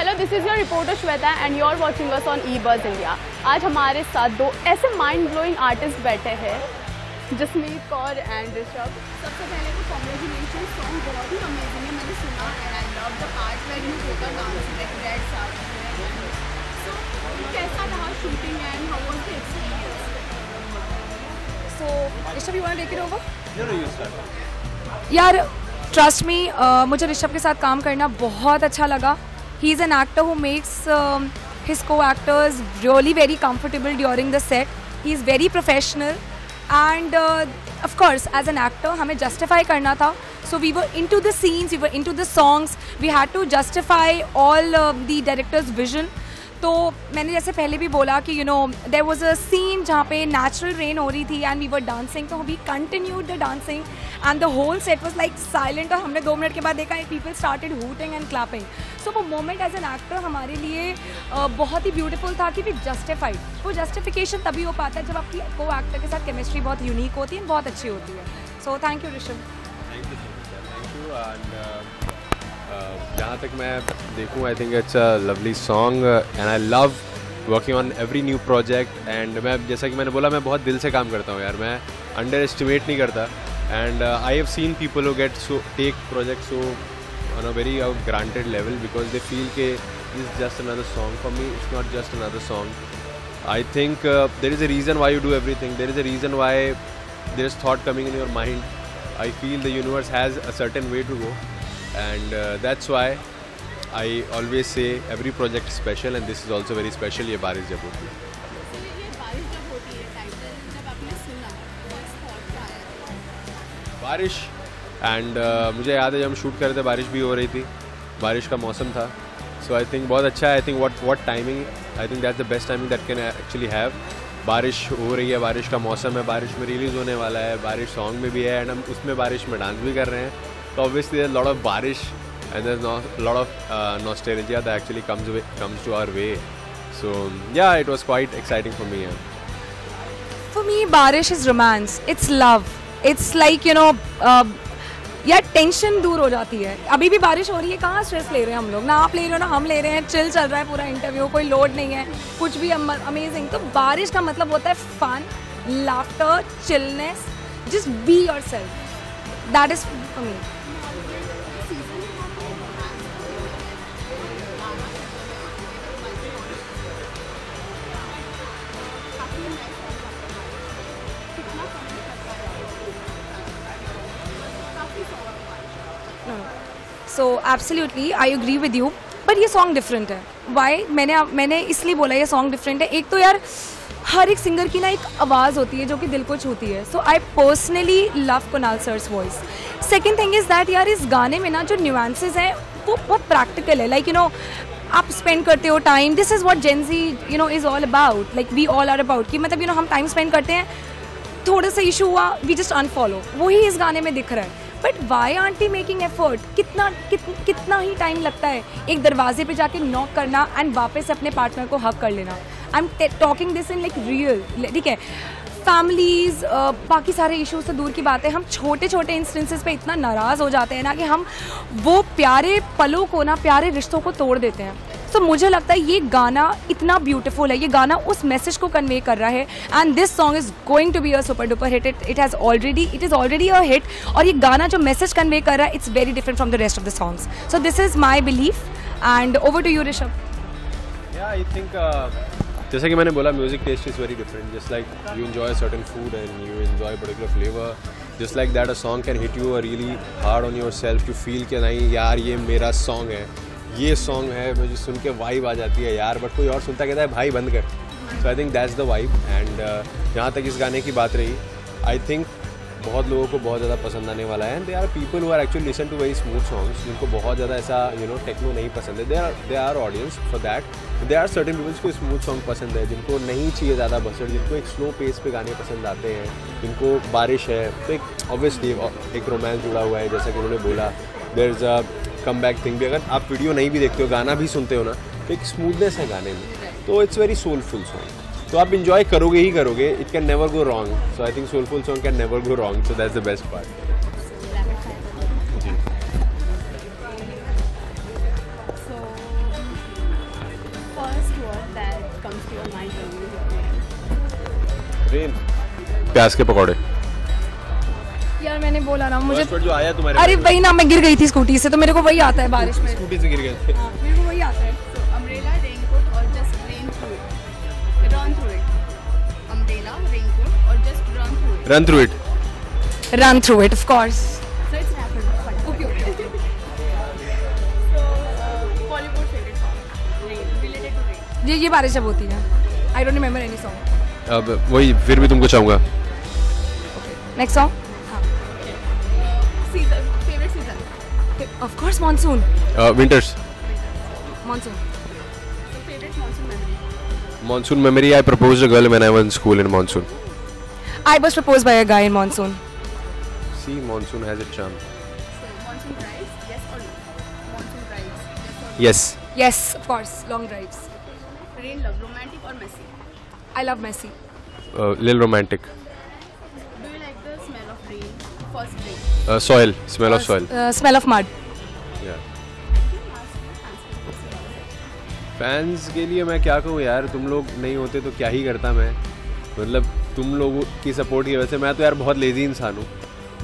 Hello, this is your reporter Shweta and you are watching us on eBuzz India. आज हमारे साथ दो ऐसे माइंड ब्लोइंग आर्टिस्ट बैठे हैं, जसमीत कौर एंड ऋषभ। सबसे पहले तो कॉन्ग्रेचुलेशन, सॉन्ग बहुत ही अमेजिंग है, मैंने सुना and I love the part where you total dance like that साथ। सो कैसा रहा shooting and how was the experience? So Rishabh, you want to take it over? No, you start. यार trust me, मुझे ऋषभ के साथ काम करना बहुत अच्छा लगा। He is an actor who makes his co actors really very comfortable during the set. He is very professional and of course as an actor हमें जस्टिफाई करना था। So we were into the scenes, we were into the songs, we had to justify all the director's vision. तो मैंने जैसे पहले भी बोला कि देयर वाज अ सीन जहाँ पे नेचुरल रेन हो रही थी एंड वी वर डांसिंग, तो we continued the dancing and the whole set was like silent. और हमने 2 मिनट के बाद देखा people started hooting and clapping. So वो मोमेंट एज एन एक्टर हमारे लिए बहुत ही ब्यूटीफुल था कि वी जस्टिफाइड। वो जस्टिफिकेशन तभी हो पाता है जब आपकी को एक्टर के साथ केमिस्ट्री बहुत यूनिक होती है, बहुत अच्छी होती है। So thank you Rishabh. Thank you and जहाँ तक मैं देखूँ I think it's a lovely song and I love working on every new project. And मैं जैसा कि मैंने बोला, मैं बहुत दिल से काम करता हूँ यार, मैं अंडर एस्टिमेट नहीं करता। And I have seen people who get so take project so on a very granted level because they feel के is just another song. For me it's not just another song. I think there is a reason why you do everything, there is a reason why there is thought coming in your mind. I feel the universe has a certain way to go and that's why I always say every project is special and this is also very special। ये बारिश जब होती है, बारिश and मुझे याद है जब हम शूट कर रहे थे बारिश भी हो रही थी, बारिश का मौसम था। सो आई थिंक बहुत अच्छा है। I think what timing, I think that's the best timing that can actually have. बारिश हो रही है, बारिश का मौसम है, बारिश में रिलीज़ होने वाला है, बारिश सॉन्ग में भी है एंड हम उसमें बारिश में डांस भी कर रहे हैं। So obviously there's a lot of barish and there's a lot of nostalgia that actually comes to our way. So yeah, it was quite exciting for me. For me, बारिश is romance. It's love. It's like यार tension दूर हो जाती है। अभी भी बारिश हो रही है, कहाँ स्ट्रेस ले रहे हैं हम लोग, ना आप ले रहे हो ना हम ले रहे हैं। चिल चल रहा है पूरा इंटरव्यू, कोई लोड नहीं है, कुछ भी अमेजिंग। तो बारिश का मतलब होता है fun, laughter, chillness, just be yourself. That is for me. So absolutely I agree with you, but ये सॉन्ग डिफरेंट है। वाई मैंने इसलिए बोला ये सॉन्ग डिफरेंट है। एक तो यार हर एक सिंगर की ना एक आवाज़ होती है जो कि दिल को छूती है। So I personally love Kunal sir's voice. Second thing is that यार इस गाने में ना जो न्यूएंसेस हैं वो बहुत प्रैक्टिकल है। लाइक आप स्पेंड करते हो time, this is what Gen Z is all about, like we all are about कि मतलब हम टाइम स्पेंड करते हैं, थोड़ा सा इशू हुआ वी जस्ट अनफॉलो, वही इस गाने में दिख रहा है। But why aren't we making effort? कितना ही टाइम लगता है एक दरवाजे पे जाके नॉक करना एंड वापस अपने पार्टनर को हक कर लेना। I am talking this in like real, ठीक है। फैमिलीज़, बाकी सारे इश्यूज से दूर की बात है, हम छोटे छोटे इंस्टेंसेस पे इतना नाराज़ हो जाते हैं ना कि हम वो प्यारे पलों को ना, प्यारे रिश्तों को तोड़ देते हैं। तो मुझे लगता है ये गाना इतना ब्यूटीफुल है, ये गाना उस मैसेज को कन्वे कर रहा है and this song is going to be a super duper hit. It is already a hit. और ये गाना जो मैसेज कन्वे कर रहा है it's very different from the rest of the songs. So this is my belief and over to you Rishabh. Yeah I think जैसा कि मैंने बोला, music taste is very different. Just like you enjoy certain food and you enjoy particular flavour, just like that a song can hit you really hard on yourself to feel कि नहीं यार ये मेरा song है, ये song है, मुझे सुन के वाइब आ जाती है यार। बट कोई और सुनता कहता है भाई बंद कर। So I think that's the vibe. And जहाँ तक इस गाने की बात रही, आई थिंक बहुत लोगों को बहुत ज़्यादा पसंद आने वाला है। And they are people who are actually listen to very smooth songs, जिनको बहुत ज़्यादा ऐसा टेक्नो नहीं पसंद है। They are audience for that. They are certain peoples को स्मूथ सॉन्ग पसंद है, जिनको नहीं चाहिए ज़्यादा बसड़, जिनको एक स्लो पेस पे गाने पसंद आते हैं, जिनको बारिश है तो एक ऑब्वियसली एक रोमांस जुड़ा हुआ है। जैसा कि उन्होंने बोला, there is a comeback thing भी। अगर आप वीडियो नहीं भी देखते हो, गाना भी सुनते हो ना, तो एक स्मूथनेस है गाने में, तो इट्स वेरी सोलफुल सॉन्ग। तो आप इंजॉय करोगे ही करोगे, it can never go wrong. So I think soulful song can never go wrong, so that's the best part. जी comes to your mind when you hear rain? Rain, प्याज के पकौड़े। यार मैंने बोला ना मुझे, First word जो आया तुम्हारे अरे mind में। वही ना, मैं गिर गई थी स्कूटी से, तो मेरे को वही आता है बारिश में। स्कूटी से गिर गए थे। हाँ, मेरे को वही आता है। So umbrella, raincoat, or just rain through it? Run through it. Umbrella, raincoat, or just run through it? Run through it. Run through it, of course. So it's happened. Fine. Okay. So Bollywood favorite song? Rain. Related to rain. ये बारिश जब होती है। I don't remember any song. अब वही फिर भी तुमको चाहूँगा। Next song? Season. Favorite season? Of course, monsoon. Winters. Monsoon. So favorite monsoon memory? Monsoon memory. I proposed a girl when I was in school in monsoon. I was proposed by a guy in monsoon. See, monsoon has its charm. So monsoon drives, yes or no? Monsoon drives, yes or no? Yes. Yes, of course, long drives. Rain love, romantic or messy? I love Messi. Little romantic. Do you like the smell of rain? First rain. Soil. Smell of soil. Smell of mud. Yeah. Fans के लिए मैं क्या कहूँ यार, तुम लोग नहीं होते तो क्या ही करता मैं। मतलब तुम लोगों की सपोर्ट की वजह से, मैं तो यार बहुत लेज़ी इंसान हूँ,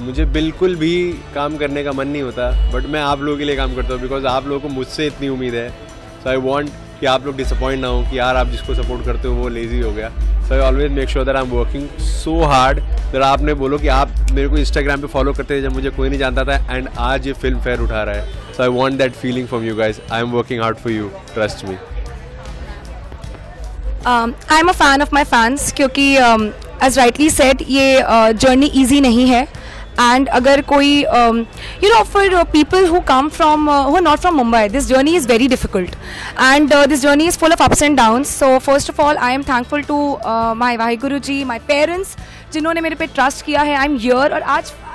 मुझे बिल्कुल भी काम करने का मन नहीं होता, बट मैं आप लोगों के लिए काम करता हूँ बिकॉज आप लोगों को मुझसे इतनी उम्मीद है। सो आई वांट कि आप लोग डिसअपॉइंट ना हो कि यार आप जिसको सपोर्ट करते हो वो लेज़ी हो गया। So I always make sure that I am working so hard that आपने बोलो कि आप मेरे को इंस्टाग्राम पे फॉलो करते थे जब मुझे कोई नहीं जानता था, एंड आज ये फिल्म फेयर उठा रहा है। So I want that feeling from you guys. I am working hard for you, trust me. I am a fan of my fans, क्योंकि एज राइटली सेड ये जर्नी ईजी नहीं है। And अगर कोई you know, for people who come from who are not from Mumbai, this journey is very difficult, and this journey is full of ups and downs. So first of all, I am thankful to my Vaheguru ji, my parents, जिन्होंने मेरे पे trust किया है। I am here, और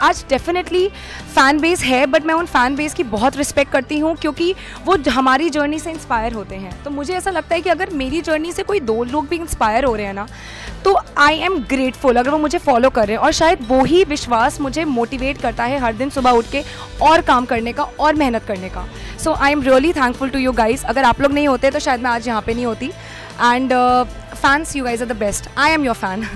आज definitely fan base है, but मैं उन फ़ैन बेस की बहुत रिस्पेक्ट करती हूँ क्योंकि वो हमारी जर्नी से इंस्पायर होते हैं। तो मुझे ऐसा लगता है कि अगर मेरी जर्नी से कोई 2 लोग भी इंस्पायर हो रहे हैं ना, तो आई एम ग्रेटफुल अगर वो मुझे फॉलो कर रहे हैं, और शायद वो ही विश्वास मुझे मोटिवेट करता है हर दिन सुबह उठ के और काम करने का और मेहनत करने का। So I am really thankful to you guys. अगर आप लोग नहीं होते तो शायद मैं आज यहाँ पे नहीं होती। And fans, you guys are the best. I am your fan.